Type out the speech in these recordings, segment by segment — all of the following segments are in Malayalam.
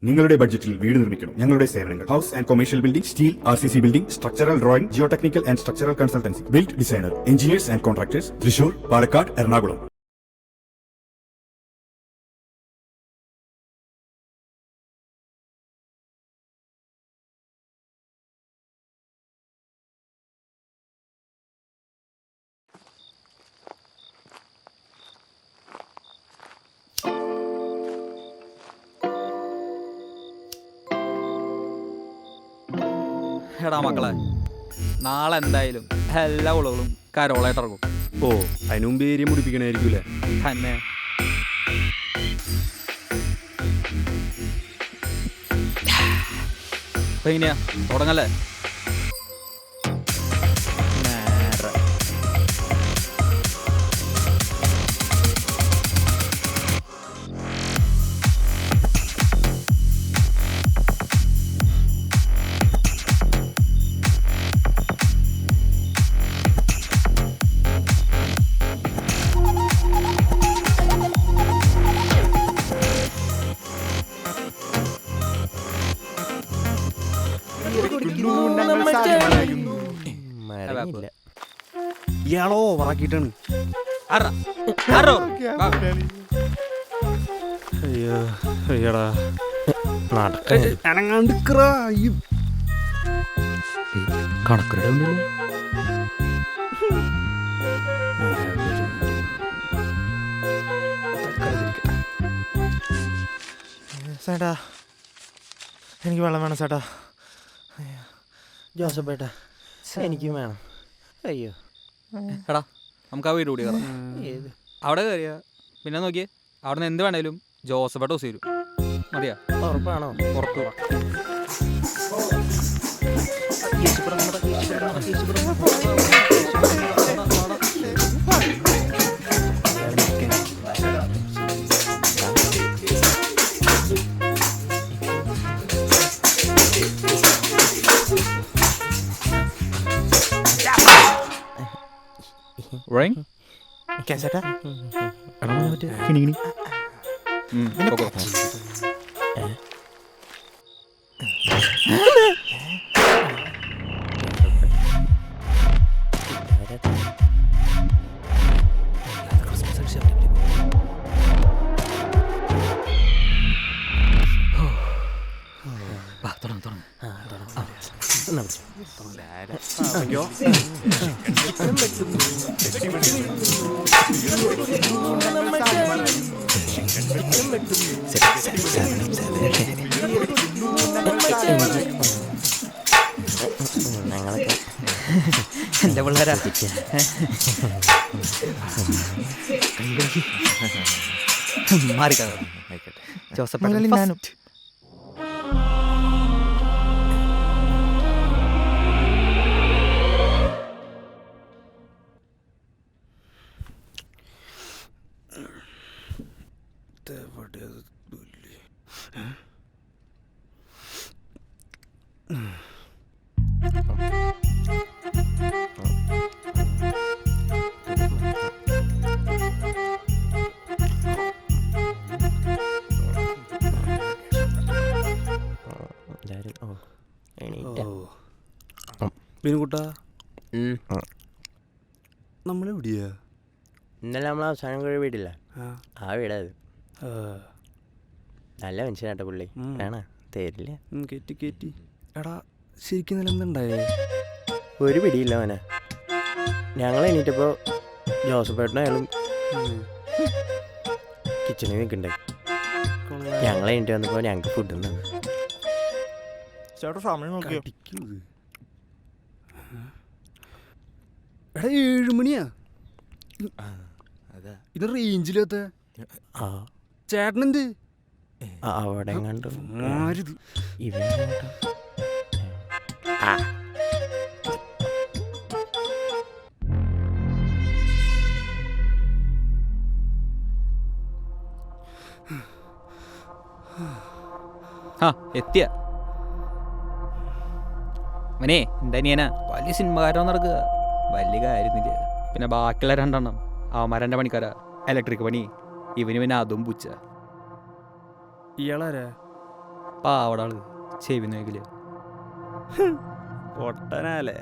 നിങ്ങളുടെ ബഡ്ജറ്റിൽ വീട് നിർമ്മിക്കണം. ഞങ്ങളുടെ സേവനങ്ങൾ: house and commercial building, steel RCC building, structural drawing, Jio technical and structural consultancy, build designer, engineers and contractors, Thrissur, Palakkad, Ernakulam. എടാ മക്കളെ, നാളെ എന്തായാലും എല്ലാ ഉളകളും കരോളായിട്ട് ഇറങ്ങും. ഓ, അതിന് മുമ്പ് ഏരിയ മുടിപ്പിക്കണായിരിക്കൂലേ? തന്നെ അപ്പൊ എങ്ങനെയാ തുടങ്ങല്ലേ? ഇയാളോ ഓവറാക്കിയിട്ടാണ്. അയ്യോ അയ്യടാ, അനങ്ങാണ്ട് കണക്കിടെ ചേട്ടാ, എനിക്ക് വെള്ളം വേണം ചേട്ടാ. ജോസഫ് ഏട്ടാ, എനിക്കും വേണം. അയ്യോ എടാ, നമുക്ക് ആ വീട് കൂടി കയറാം. അവിടെ കയറിയ പിന്നെ നോക്കിയേ, അവിടെ നിന്ന് എന്ത് വേണേലും ജോസഫേട്ട ഹൗസ് തരും. മതിയാ? ഉറപ്പാണോ? പുറത്തു ചേട്ടാ, ഞങ്ങളൊക്കെ എന്റെ പിള്ളേരാ. മാറിക്കാ ജോസഫ്. മീനുകൂട്ടാ, നമ്മളെവിടെയാ? ഇന്നലെ നമ്മൾ അവസാനം കൂടി വീടില്ല, ആ വീടത്. നല്ല മനുഷ്യനാട്ടെ പുള്ളി. വേണ തരില്ല. കേറ്റി. എടാ, ശരിക്കും ഇന്നലെ എന്തുണ്ടായേ? ഒരു പിടിയില്ല അവനെ. ഞങ്ങൾ എണീറ്റപ്പോൾ ജോസഫേട്ടനായാലും കിച്ചണിൽ നിൽക്കണ്ടേ. ഞങ്ങൾ എണീറ്റ് വന്നപ്പോൾ ഞങ്ങൾക്ക് ഫുഡ് ഉണ്ടെന്ന്. ചേട്ടാ സമയം നോക്കിയോ? എടാ, 7 മണിയാ. ഇത് റേഞ്ചിലത്ത ചേട്ടനെന്ത് അവിടെ കണ്ടു. ഇവൻ എത്തിയ അവനെ എൻ്റെ അനിയനാ വലിയ സിനിമകാരൻ നടക്കുക. വലിയ കാര്യമൊന്നുമില്ല. പിന്നെ ബാക്കിയുള്ള 2 അവന്മാരെൻ്റെ പണിക്കാരാ, ഇലക്ട്രിക് പണി. ഇവന് പിന്നെ അതും പുച്ച. ഇയാളാരാ? പാവടാള് ചെവി നോക്കില്ല. പൊട്ടനാലേ.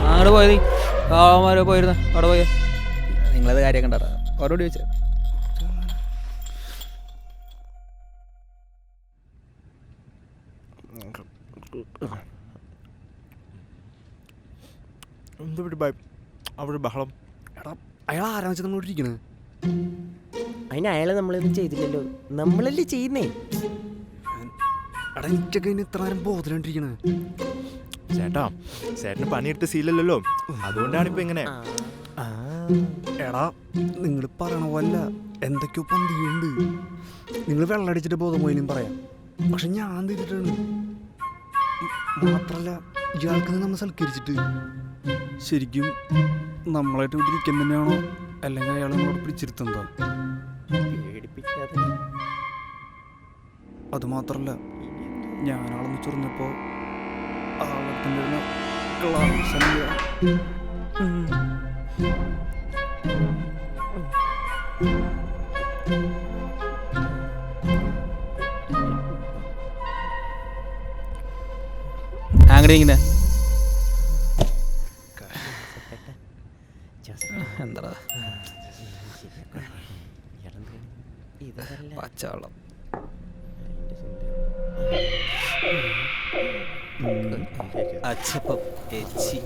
അങ്ങോട്ട് പോയത് കാവന്മാരോ പോയിരുന്ന അവിടെ പോയ നിങ്ങളത് കാര്യമൊക്കെ ഉണ്ടാ അവരോട് ചോദിച്ചത്. അവിടെ ബഹളം. എടാ അയാൾ ആരാന്ന് വെച്ചാൽ നമ്മളോട് ഇരിക്കണേ. അതിന് അയാളെ നമ്മളൊന്നും ചെയ്തില്ലല്ലോ, നമ്മളല്ലേ ചെയ്യുന്നേ. എടാ എനിക്കൊക്കെ ഇനി ഇത്ര നേരം ബോധമില്ലാണ്ടിരിക്കണേ. ചേട്ടാ, ചേട്ടന് പണിയെടുത്ത് ശീലല്ലോ, അതുകൊണ്ടാണ് ഇപ്പൊ ഇങ്ങനെ. എടാ നിങ്ങൾ പറയണ പോലെ എന്തൊക്കെയോ പന്തിയുണ്ട്. നിങ്ങൾ വെള്ളമടിച്ചിട്ട് ബോധം പോയിനും പറയാം, പക്ഷെ ഞാൻ തിരിച്ചിട്ടാണ്. മാത്രല്ല ഇയാൾക്ക് നമ്മൾ സൽക്കരിച്ചിട്ട് ശരിക്കും നമ്മളായിട്ട് ഇവിടെ ഇരിക്കാൻ തന്നെയാണോ അല്ലെങ്കിൽ അയാൾ നമ്മളോട് പിടിച്ചിരുത്തുന്നതാ? പേടിപ്പിക്കാതെ. അത് മാത്രല്ല ഞാനാളെന്ന് ചൊറിഞ്ഞപ്പോ ആളത്തിൻ്റെ ക്ലാസ് അങ്ങനെ ഇങ്ങനെ എന്താ പച്ചവെള്ളം. അച്ചപ്പം എച്ചി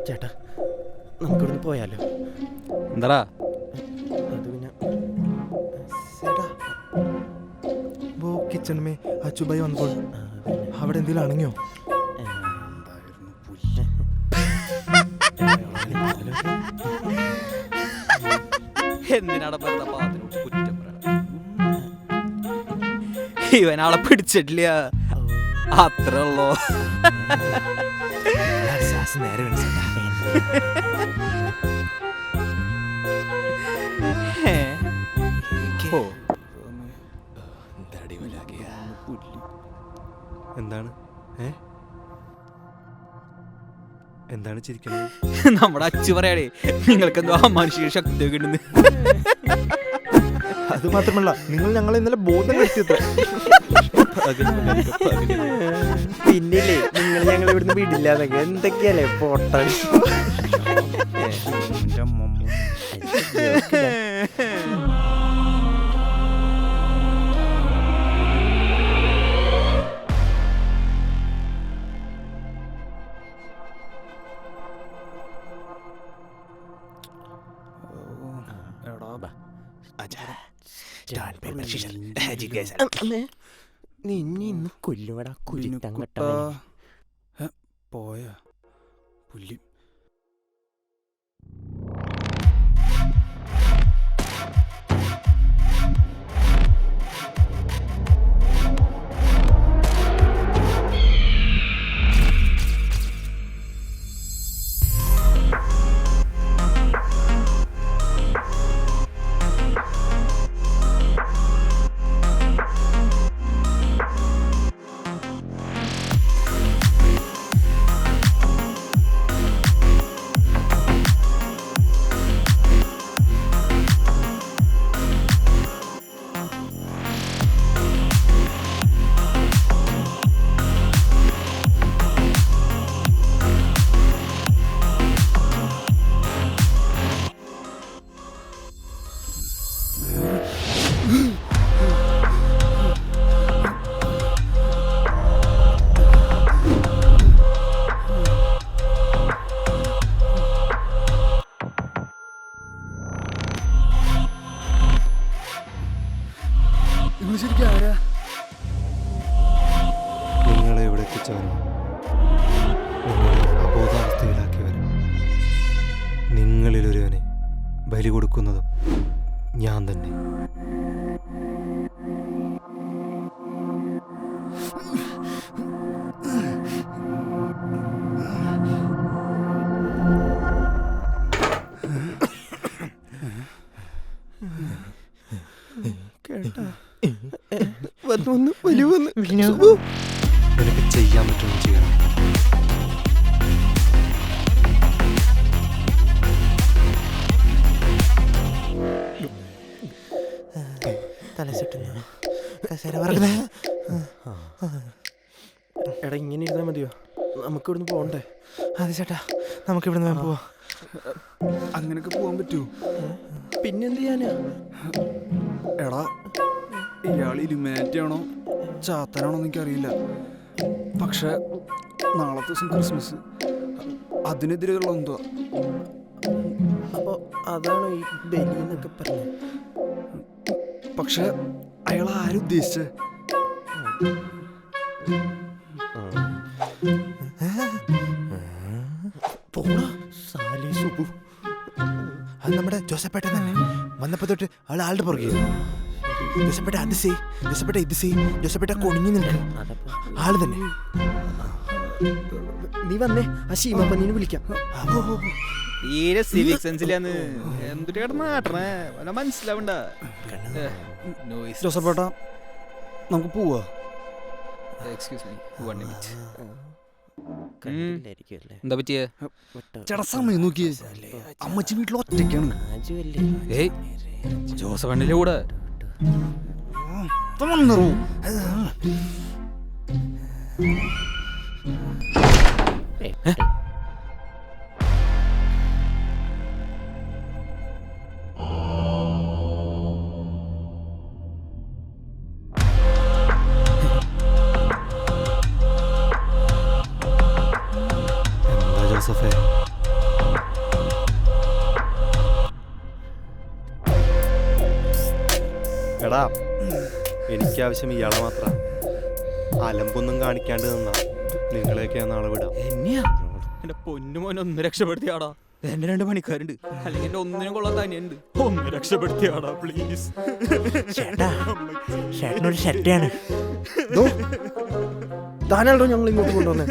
ചേട്ടാ നമുക്കിവിടുന്ന് പോയാലോ? എന്താടാ അത് പിന്നെ ചേട്ടാ, കിച്ചൺ മേ അച്ചുബായി വന്നപ്പോൾ അവിടെ എന്തെങ്കിലും അണങ്ങിയോ? എന്തിനാണ് പാത്തിനോട് കുറ്റം പറയണം? ഇവനാളെ പിടിച്ചിട്ടില്ല, അത്രേ ഉള്ളോ. നേരെ വേണം ചേട്ടാ. എന്താണ് എന്താണ് ചിരിക്കുന്നത്? നമ്മുടെ അച്ചു പറയാടേ നിങ്ങൾക്ക് എന്തോ മാനുഷിക ശക്തിയൊക്കെ ഉണ്ടെന്ന്. അത് മാത്രമല്ല, നിങ്ങൾ ഞങ്ങളെ ഇന്നലെ ബോധം കെടുത്തിയത്. പിന്നില്ലേ നിങ്ങൾ ഞങ്ങൾ ഇവിടുന്ന് വിടില്ലാതൊക്കെ എന്തൊക്കെയല്ലേ പൊട്ടൻ. നിന്നെ ഇന്ന് കൊല്ലുവടാ കുരുത്തങ്ങട്ട. പോയ പുല്ലി. നിങ്ങളെ ഇവിടെ എത്തിച്ചവരും നിങ്ങളെ അബോധാവസ്ഥയിലാക്കിയവരും നിങ്ങളിലൊരുവനെ ബലി കൊടുക്കുന്നതും ഞാൻ തന്നെ. നിനക്ക് ചെയ്യാൻ പറ്റുമെന്ന് ചെയ്യണം. എടാ ഇങ്ങനെ ഇരുന്നാൽ മതിയോ? നമുക്ക് ഇവിടുന്ന് പോകണ്ടേ? അതെ ചേട്ടാ, നമുക്ക് ഇവിടെ നിന്ന് പോവാം. അങ്ങനെയൊക്കെ പോകാൻ പറ്റുമോ? പിന്നെന്ത് ചെയ്യാനാ? എടാ ഇയാൾ ഇലുമിനാറ്റി ആണോ ചാത്തനാണോ എനിക്കറിയില്ല. പക്ഷെ നാളത്തെ ദിവസം ക്രിസ്മസ്, അതിനെതിരെയുള്ള എന്തോ. അപ്പോൾ അതാണോ ഈ ബലി എന്നൊക്കെ പറഞ്ഞത്? പക്ഷെ അയാൾ ആരുദ്ദേശിച്ചേ? പോടാ സാലേ സുബു. അത് നമ്മുടെ ജോസപ്പേട്ടൻ തന്നെ. വന്നപ്പോ തൊട്ട് ആളുടെ പുറകെ. ജോസപ്പേട്ട അത് ചെയ്, ജോസപ്പേട്ട ഇത് ചെയ്, ജോസപ്പേട്ട കൊണിഞ്ഞു നിൽക്ക്. ആള് തന്നെ. നീ വന്നേ, ആ ശീമപ്പന്നീനെ വിളിക്കാം. തീരെ സിവിക് സെൻസിലാന്ന് എന്തൊരു കിടന്നാട്ടണേ, വല്ല മനസ്സിലാവണ്ട. ജോസഫേട്ട നമുക്ക് പോവാ. Excuse me, 1 minute. കണ്ടില്ലായിരിക്കുമല്ലേ? എന്താ പറ്റിയേ? ചേട്ടാ സമയം നോക്കിയേ, അമ്മച്ചി വീട്ടിൽ ഒറ്റയ്ക്കാണ്. ആജുവല്ലേ? ഏയ് ജോസഫ് അണ്ണന്റെ കൂടെ. വന്നറൂ. എന്താ ജോസഫേ? എടാ, എനിക്കാവശ്യം ഇയാളെ മാത്രം. അലമ്പൊന്നും കാണിക്കാണ്ട് നിന്നാ നിങ്ങളെയൊക്കെ ഞാൻ നാളെ വിടാം. എന്നെയാ എന്റെ പൊന്നുമോനെ ഒന്ന് രക്ഷപ്പെടുത്തിയാടാ. എന്റെ 2 പണിക്കാരുണ്ട്, അല്ലെങ്കിൽ എന്റെ ഒന്നിനും കൊള്ളാൻ തന്നെയുണ്ട്. ഒന്ന് രക്ഷപ്പെടുത്തിയാടാ പ്ലീസ്. ചേട്ടാ, ചേട്ടനൊരു ഷർട്ടാണ്. താനാണോ ഞങ്ങൾ ഇങ്ങോട്ട് കൊണ്ടുവന്നേ?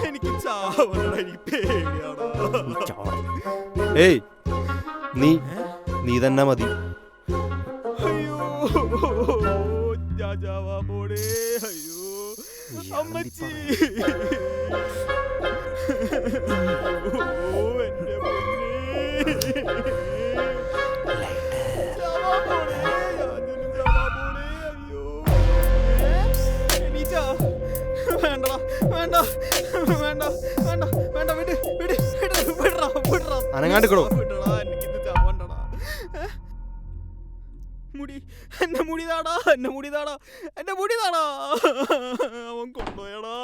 എനിക്ക് ചാവണടാ, എനിക്ക് പേടിയാടാ. ഏയ് നീ തന്നെ മതി. അയ്യോ ഞാൻ ചാവാൻ പോണേ. അയ്യോ അമ്മച്ചി. ഓ എന്റെ പൊന്നേ. ചാവാൻ പോണേ, ഞാനൊന്നും ചാവാൻ പോണേ. അയ്യോ എണീറ്റാ? വേണ്ടടാ, വേണ്ട വേണ്ട വേണ്ട വേണ്ട, വിട് വിട് വിട്, വിടറാ വിടറാ. അനങ്ങാണ്ടിക്കടോ. വിടടാ, എനിക്കിന്ന് ചാവണ്ടടാ. മുടി, എന്റെ മുടി താടാ, എന്റെ മുടി താടാ, എന്റെ മുടി താടാ. അവൻ കൊണ്ടുപോയടാ.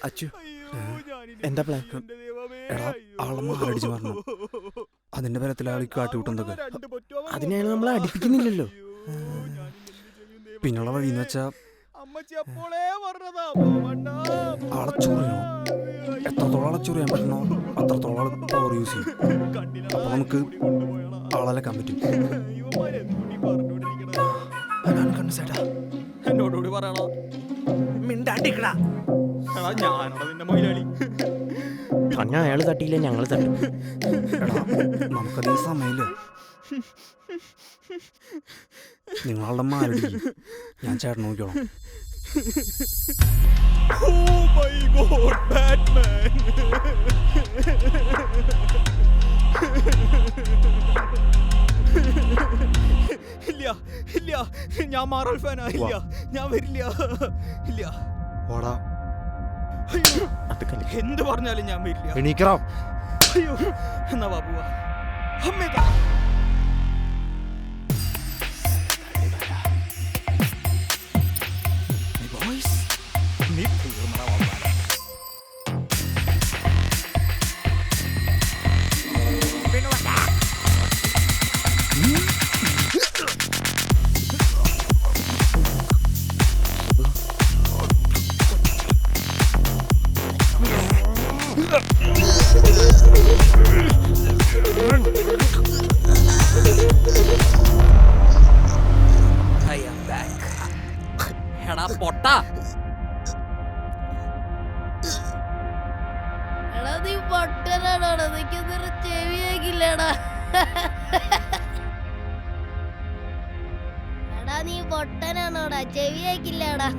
അച്ചു, അയ്യോ ഞാനിനി എന്താ പ്ലാൻ? എന്റെ ദൈവമേ. എടാ ആളെ മാലടിച്ച് പറഞ്ഞു. അതിന്റെ പേരത്തിൽ ആൾ കാട്ടിവിട്ടെന്തൊക്കെ. രണ്ട് പൊറ്റു അവൻ അതിനയാൾ നമ്മളെ അടുപ്പിക്കുന്നില്ലല്ലോ. പിന്നുള്ള വഴിന്ന് വെച്ചാ അമ്മച്ചി അപ്പോളേ പറഞ്ഞതാ, പോവണ്ടാ, അളച്ചുറിയണോ? എത്രത്തോളം അളച്ചുറിയാൻ പറ്റണോ അത്രത്തോളം ആൾ പവർ യൂസ് ചെയ്യും. കണ്ണിലാ അപ്പൊ നമുക്ക് മുടി കൊണ്ടുപോയടാ. ആളലക്കാൻ പറ്റും. ഇവന്മാര് എന്തുടി പറഞ്ഞോണ്ടിരിക്കണേ? കണ്ണു ചേട്ടാ, എന്നോടുകൂടി പറയണോ? മിണ്ടാണ്ടിക്കടാ. എടാ ഞാനോടാ നിന്റെ മൊയിലാളി. പറഞ്ഞ അയാൾ തട്ടിയില്ല, ഞങ്ങൾ തട്ടും. എടാ നമുക്കധികം സമയമില്ല. നിങ്ങളുടെ മാലടിക്കും, ഞാൻ ചേട്ടൻ നോക്കിയോളാം. Oh my God, Batman! ഇല്ല ഇല്ല, ഞാൻ മാറൽ ഫാനാ. ഇല്ല, ഞാൻ വരില്ല. ഇല്ല, ഓടാ. അയ്യോ, അത് കളി. എന്ത് പറഞ്ഞാലും ഞാൻ വരില്ല. എണീക്കറാ. അയ്യോ, എന്നാ ബാബുവ അമ്മേതാ. നീ തീർന്നടാ വന്നാലേ. I am back. എടാ പൊട്ടാ. എടാ നീ പൊട്ടനാണോടാ? നിൽക്കുന്നൊരു ചെവിയാക്കില്ലടാ. എടാ നീ പൊട്ടൻ ചെവി കേക്കില്ലടാ.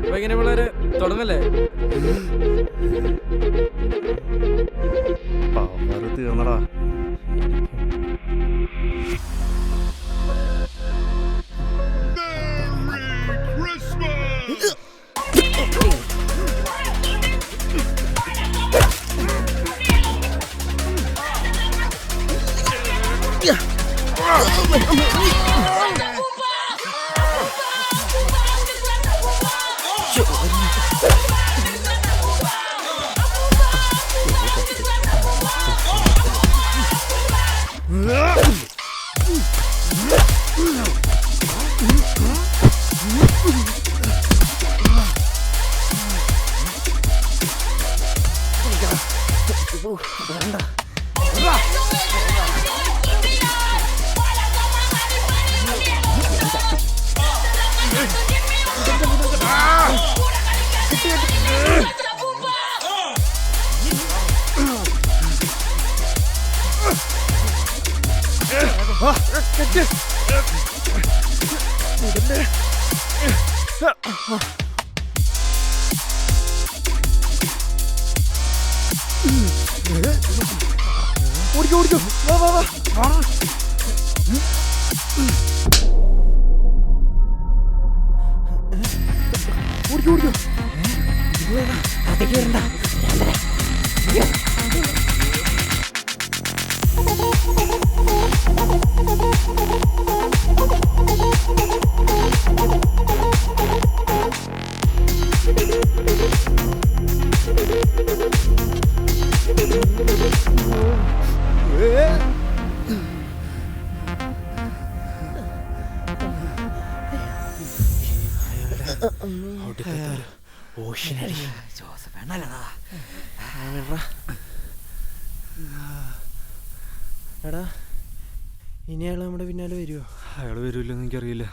അപ്പൊ ഇങ്ങനെ പിള്ളേര് തുടങ്ങല്ലേ? പവർ തീർന്നടാ. ഓടിക്കോ വാ വാ വാ. ഓടിക്കോ എടാ ഇനി അയാൾ നമ്മുടെ പിന്നാലെ വരുമോ? അയാൾ വരൂല്ലെന്ന് എനിക്കറിയില്ല.